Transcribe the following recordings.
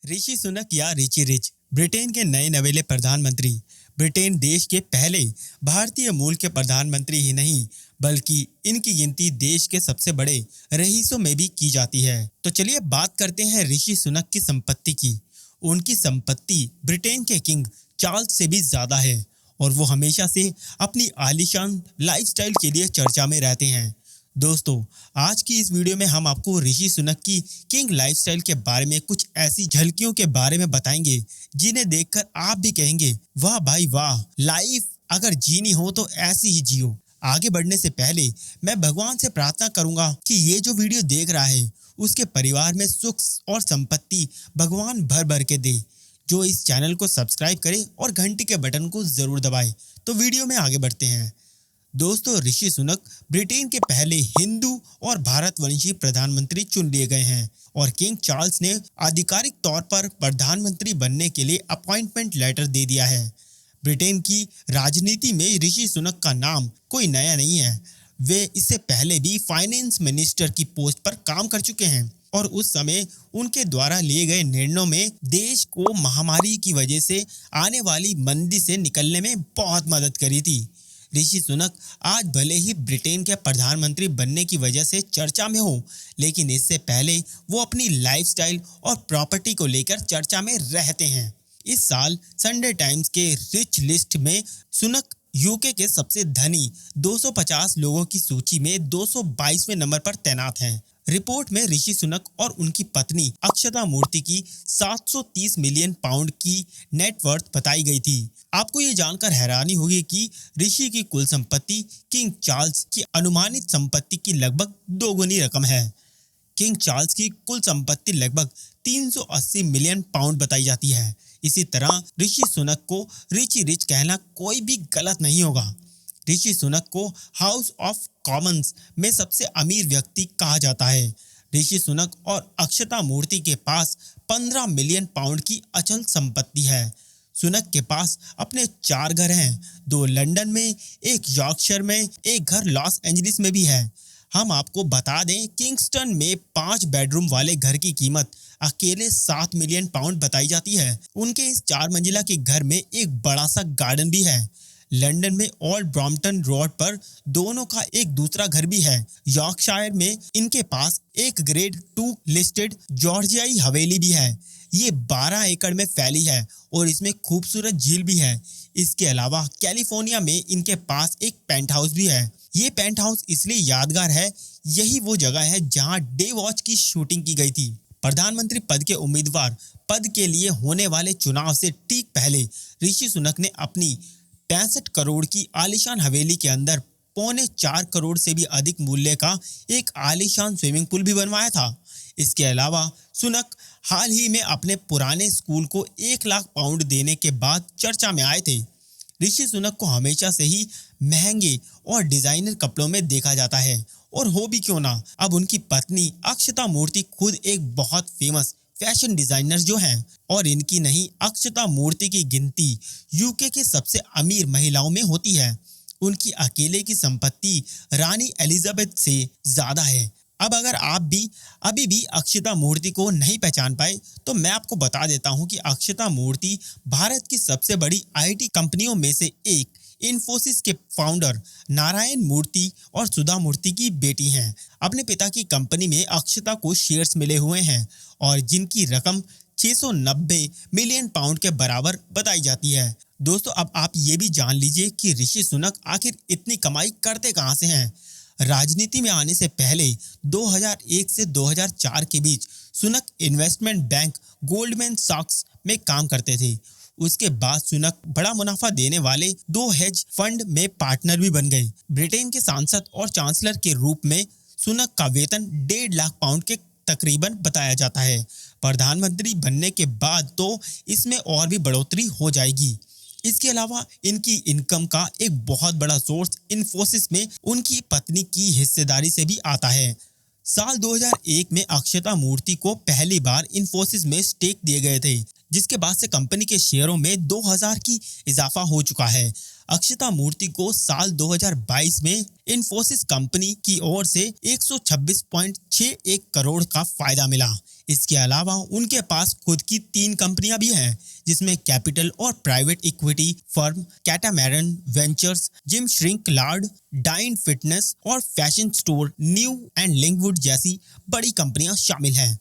ऋषि सुनक या Richie rich Britain के नए नवेले प्रधानमंत्री। ब्रिटेन देश के पहले भारतीय मूल के प्रधानमंत्री ही नहीं बल्कि इनकी गिनती देश के सबसे बड़े रईसों में भी की जाती है। तो चलिए बात करते हैं ऋषि सुनक की संपत्ति की। उनकी संपत्ति ब्रिटेन के किंग चार्ल्स से भी ज्यादा है और वो हमेशा से अपनी आलीशान लाइफस्टाइल के लिए चर्चा में रहते हैं। दोस्तों, आज की इस वीडियो में हम आपको ऋषि सुनक की किंग लाइफस्टाइल के बारे में कुछ ऐसी झलकियों के बारे में बताएंगे जिन्हें देखकर आप भी कहेंगे वाह भाई वाह, लाइफ अगर जीनी हो तो ऐसी ही जियो। आगे बढ़ने से पहले मैं भगवान से प्रार्थना करूंगा कि ये जो वीडियो देख रहा है उसके परिवार में सुख और संपत्ति भगवान भर भर के दे। जो इस चैनल को सब्सक्राइब करे और घंटी के बटन को जरूर दबाए। तो वीडियो में आगे बढ़ते हैं। दोस्तों, ऋषि सुनक ब्रिटेन के पहले हिंदू और भारतवंशी प्रधानमंत्री चुन लिए गए हैं और किंग चार्ल्स ने आधिकारिक तौर पर प्रधानमंत्री बनने के लिए अपॉइंटमेंट लेटर दे दिया है। ब्रिटेन की राजनीति में ऋषि सुनक का नाम कोई नया नहीं है। वे इससे पहले भी फाइनेंस मिनिस्टर की पोस्ट पर काम कर चुके हैं और उस समय उनके द्वारा लिए गए निर्णयों में देश को महामारी की वजह से आने वाली मंदी से निकलने में बहुत मदद करी थी। ऋषि सुनक आज भले ही ब्रिटेन के प्रधानमंत्री बनने की वजह से चर्चा में हो, लेकिन इससे पहले वो अपनी लाइफस्टाइल और प्रॉपर्टी को लेकर चर्चा में रहते हैं। इस साल संडे टाइम्स के रिच लिस्ट में सुनक यूके के सबसे धनी 250 लोगों की सूची में 222वें नंबर पर तैनात हैं। रिपोर्ट में ऋषि सुनक और उनकी पत्नी अक्षता मूर्ति की 730 मिलियन पाउंड की नेटवर्थ बताई गई थी। आपको ये जानकर हैरानी होगी कि ऋषि की कुल संपत्ति किंग चार्ल्स की अनुमानित संपत्ति की लगभग दोगुनी रकम है। किंग चार्ल्स की कुल संपत्ति लगभग 380 मिलियन पाउंड बताई जाती है। इसी तरह ऋषि सुनक को रिची रिच कहना कोई भी गलत नहीं होगा। ऋषि सुनक को हाउस ऑफ कॉमन्स में सबसे अमीर व्यक्ति कहा जाता है। ऋषि सुनक और अक्षता मूर्ति के पास 15 मिलियन पाउंड की अचल संपत्ति है। सुनक के पास अपने 4 घर हैं, 2 लंदन में, 1 यॉर्कशायर में, 1 घर लॉस एंजलिस में भी है। हम आपको बता दें, किंगस्टन में 5 बेडरूम वाले घर की कीमत अकेले 7 मिलियन पाउंड बताई जाती है। उनके इस 4 मंजिला के घर में एक बड़ा सा गार्डन भी है। लंदन में ओल्ड ब्रॉम्पटन रोड पर दोनों का एक दूसरा घर भी है। यॉर्कशायर में इनके पास एक ग्रेड 2 लिस्टेड जॉर्जियाई हवेली भी है। ये 12 एकड़ में फैली है और इसमें खूबसूरत झील भी है। इसके अलावा कैलिफोर्निया में इनके पास एक पेंट हाउस भी है। ये पेंट हाउस इसलिए यादगार है, यही वो जगह है जहां डे वॉच की शूटिंग की गई थी। प्रधानमंत्री पद के उम्मीदवार पद के लिए होने वाले चुनाव से ठीक पहले ऋषि सुनक ने अपनी 65 करोड़ की आलीशान हवेली के अंदर 3.25 करोड़ से भी अधिक मूल्य का एक आलीशान स्विमिंग पूल भी बनवाया था। इसके अलावा सुनक हाल ही में अपने पुराने स्कूल को 1 लाख पाउंड देने के बाद चर्चा में आए थे। ऋषि सुनक को हमेशा से ही महंगे और डिजाइनर कपड़ों में देखा जाता है और हो भी क्यों ना, अब उनकी पत्नी अक्षता मूर्ति खुद एक बहुत फेमस फैशन डिजाइनर जो हैं और इनकी नहीं, अक्षता मूर्ति की गिनती यूके के सबसे अमीर महिलाओं में होती है। उनकी अकेले की संपत्ति रानी एलिजाबेथ से ज्यादा है। अब अगर आप भी अभी भी अक्षता मूर्ति को नहीं पहचान पाए तो मैं आपको बता देता हूं कि अक्षता मूर्ति भारत की सबसे बड़ी आईटी कंपनियों में से एक इन्फोसिस के फाउंडर नारायण मूर्ति और सुधा मूर्ति की बेटी हैं। अपने पिता की कंपनी में अक्षता को शेयर्स मिले हुए हैं और जिनकी रकम 690 मिलियन पाउंड के बराबर बताई जाती है। दोस्तों, अब आप ये भी जान लीजिए कि ऋषि सुनक आखिर इतनी कमाई करते कहां से हैं। राजनीति में आने से पहले 2001 से 2004 के बीच सुनक इन्वेस्टमेंट बैंक गोल्डमैन सॉक्स में काम करते थे। उसके बाद सुनक बड़ा मुनाफा देने वाले 2 हेज फंड में पार्टनर भी बन गए। ब्रिटेन के सांसद और चांसलर के रूप में सुनक का वेतन 1.5 लाख पाउंड के तकरीबन बताया जाता है। प्रधानमंत्री बनने के बाद तो इसमें और भी बढ़ोतरी हो जाएगी। इसके अलावा इनकी इनकम का एक बहुत बड़ा सोर्स इन्फोसिस में उनकी पत्नी की हिस्सेदारी से भी आता है। साल 2001 में अक्षता मूर्ति को पहली बार इन्फोसिस में स्टेक दिए गए थे, जिसके बाद से कंपनी के शेयरों में 2000 की इजाफा हो चुका है। अक्षता मूर्ति को साल 2022 में इन्फोसिस कंपनी की ओर से 126.61 करोड़ का फायदा मिला। इसके अलावा उनके पास खुद की 3 कंपनियां भी हैं, जिसमें कैपिटल और private equity firm Catamaran Ventures, जिम श्रिंक लार्ड, डाइन फिटनेस और fashion store New and Lingwood जैसी बड़ी कंपनियां शामिल हैं।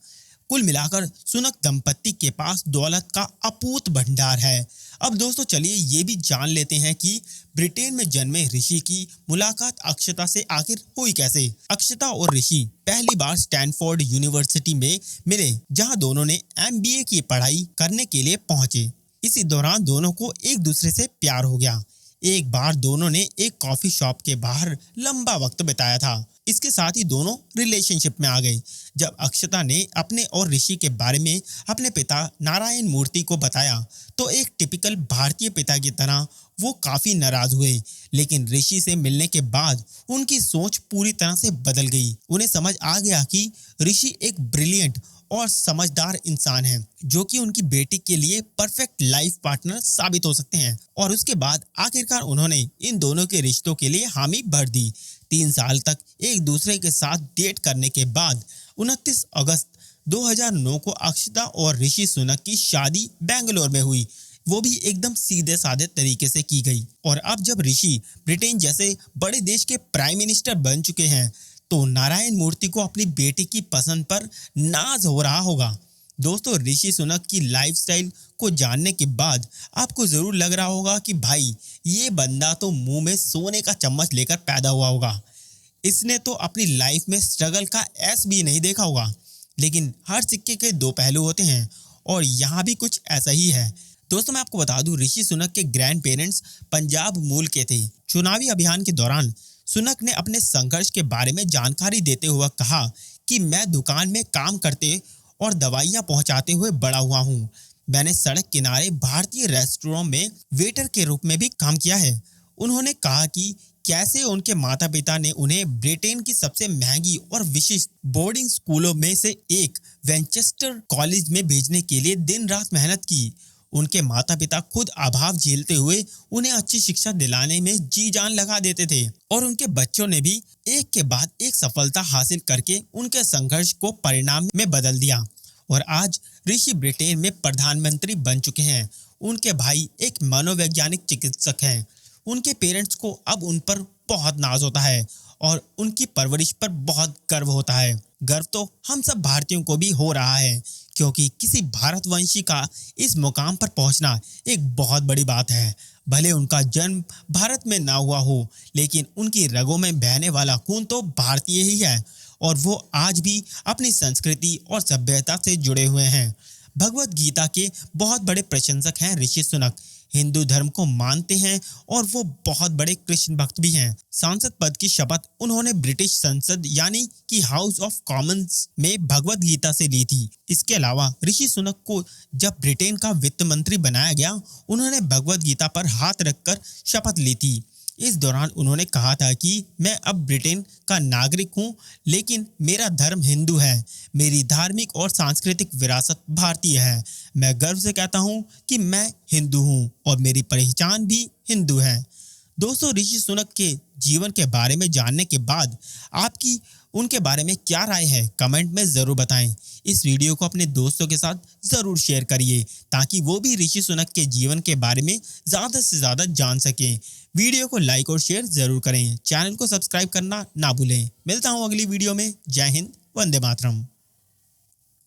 कुल मिलाकर सुनक दंपत्ति के पास दौलत का अपूत भंडार है। अब दोस्तों चलिए ये भी जान लेते हैं कि ब्रिटेन में जन्मे ऋषि की मुलाकात अक्षता से आखिर हुई कैसे। अक्षता और ऋषि पहली बार स्टैनफोर्ड यूनिवर्सिटी में मिले, जहां दोनों ने MBA की पढ़ाई करने के लिए पहुंचे। इसी दौरान दोनों को एक दूसरे से प्यार हो गया। एक बार दोनों ने एक कॉफी शॉप के बाहर लंबा वक्त बिताया था। इसके साथ ही दोनों रिलेशनशिप में आ गए। जब अक्षता ने अपने और ऋषि के बारे में अपने पिता नारायण मूर्ति को बताया तो एक टिपिकल भारतीय पिता की तरह वो काफी नाराज हुए, लेकिन ऋषि से मिलने के बाद उनकी सोच पूरी तरह से बदल गई। उन्हें समझ आ गया कि ऋषि एक ब्रिलियंट और समझदार इंसान है, जो कि उनकी बेटी के लिए परफेक्ट लाइफ पार्टनर साबित हो सकते हैं। और उसके बाद आखिरकार उन्होंने इन दोनों के रिश्तों के लिए हामी भर दी। 3 साल तक एक दूसरे के साथ डेट करने के बाद 29 अगस्त 2009 को अक्षता और ऋषि सुनक की शादी बेंगलोर में हुई, वो भी एकदम सीधे साधे तरीके से की गई। और अब जब ऋषि ब्रिटेन जैसे बड़े देश के प्राइम मिनिस्टर बन चुके हैं तो नारायण मूर्ति को अपनी बेटी की पसंद पर नाज हो रहा होगा। दोस्तों ऋषि सुनक की लाइफस्टाइल को जानने के बाद आपको जरूर लग रहा होगा कि भाई ये बंदा तो मुंह में सोने का चम्मच लेकर पैदा हुआ होगा, इसने तो अपनी लाइफ में स्ट्रगल का एस भी नहीं देखा होगा। लेकिन हर सिक्के के 2 पहलू होते हैं और यहाँ भी कुछ ऐसा ही है। दोस्तों मैं आपको बता दूं, ऋषि सुनक के ग्रैंड पेरेंट्स पंजाब मूल के थे। चुनावी अभियान के दौरान सुनक ने अपने संघर्ष के बारे में जानकारी देते हुए कहा कि मैं दुकान में काम करते और दवाइयां पहुंचाते हुए बड़ा हुआ हूं। मैंने सड़क किनारे भारतीय रेस्टोरेंट में वेटर के रूप में भी काम किया है। उन्होंने कहा कि कैसे उनके माता पिता ने उन्हें ब्रिटेन की सबसे महंगी और विशिष्ट बोर्डिंग स्कूलों में से एक वेंचेस्टर कॉलेज में भेजने के लिए दिन रात मेहनत की। उनके माता पिता खुद अभाव झेलते हुए उन्हें अच्छी शिक्षा दिलाने में जी जान लगा देते थे और उनके बच्चों ने भी एक के बाद एक सफलता हासिल करके उनके संघर्ष को परिणाम में बदल दिया। और आज ऋषि ब्रिटेन में प्रधानमंत्री बन चुके हैं। उनके भाई एक मनोवैज्ञानिक चिकित्सक हैं। उनके पेरेंट्स को अब उन पर बहुत नाज होता है और उनकी परवरिश पर बहुत गर्व होता है। गर्व तो हम सब भारतीयों को भी हो रहा है, क्योंकि किसी भारतवंशी का इस मुकाम पर पहुंचना एक बहुत बड़ी बात है। भले उनका जन्म भारत में ना हुआ हो, लेकिन उनकी रगों में बहने वाला खून तो भारतीय ही है और वो आज भी अपनी संस्कृति और सभ्यता से जुड़े हुए हैं। भगवत गीता के बहुत बड़े प्रशंसक हैं ऋषि सुनक। हिंदू धर्म को मानते हैं और वो बहुत बड़े कृष्ण भक्त भी हैं। सांसद पद की शपथ उन्होंने ब्रिटिश संसद यानी कि हाउस ऑफ कॉमन्स में भगवत गीता से ली थी। इसके अलावा ऋषि सुनक को जब ब्रिटेन का वित्त मंत्री बनाया गया, उन्होंने भगवत गीता पर हाथ रखकर शपथ ली थी। इस दौरान उन्होंने कहा था कि मैं अब ब्रिटेन का नागरिक हूं, लेकिन मेरा धर्म हिंदू है। मेरी धार्मिक और सांस्कृतिक विरासत भारतीय है। मैं गर्व से कहता हूं कि मैं हिंदू हूं और मेरी पहचान भी हिंदू है। दोस्तों ऋषि सुनक के जीवन के बारे में जानने के बाद आपकी उनके बारे में क्या राय है, कमेंट में ज़रूर बताएं। इस वीडियो को अपने दोस्तों के साथ ज़रूर शेयर करिए ताकि वो भी ऋषि सुनक के जीवन के बारे में ज़्यादा से ज़्यादा जान सकें। वीडियो को लाइक और शेयर ज़रूर करें। चैनल को सब्सक्राइब करना ना भूलें। मिलता हूँ अगली वीडियो में। जय हिंद, वंदे मातरम।